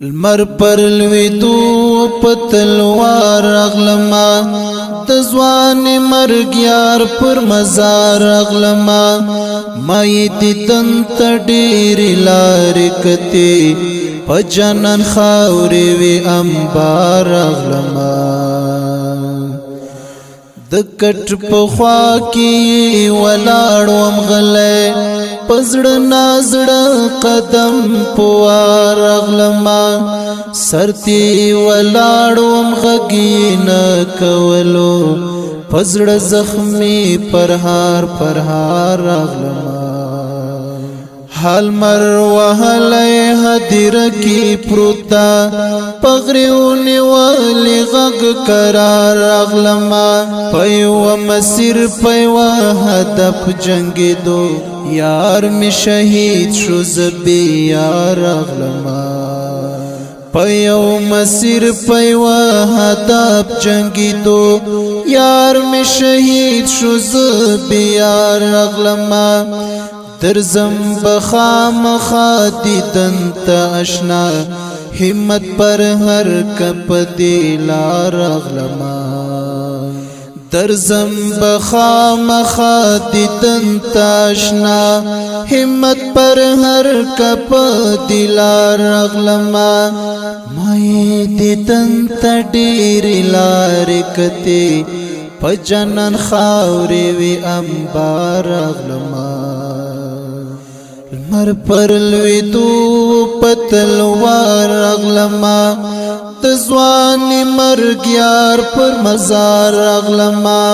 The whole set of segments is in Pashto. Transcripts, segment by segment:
المر پر لویدو پتلوار اغلما دزوان مرگیار پر مزار اغلما مائی دیدن تډیر لار کتی پجنن خاوری وی انبار اغلما دکٹ پخوا کی ولاړوم غلے پزړ نازړ قدم پوار اغلما سرتی ولاړوم غگین کولو پزړ زخمی پرهار پرهار اغلما حال مر وهلی حدیر کی پروتا پغریونی والی غگ کرار اغلما پیو مسیر پیو هدف جنگی دو یار می شهید شو زبی یار اغلما پیو مسیر پیو هدف جنگی دو یار می شهید شو زبی یار اغلما درزم بخام خادیدن تا اشنا همت پر هر کپ دیلار اغلما درزم بخام خادیدن تا اشنا همت پر هر کپ دیلار اغلما مائی دیدن تا ډیر لار کتی پجنن خاوری وی انبار اغلما المر پر لویدو پتلوار اغلما دزوانی مرگیار پر مزار اغلما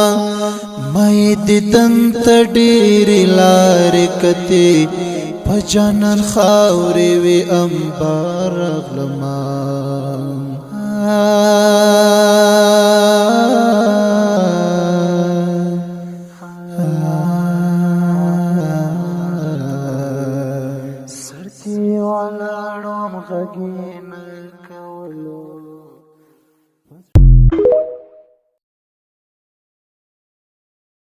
مائی دیدن تډیر لار کتی پجنن خاوری وی انبار اغلما سرتی ولاړم غږین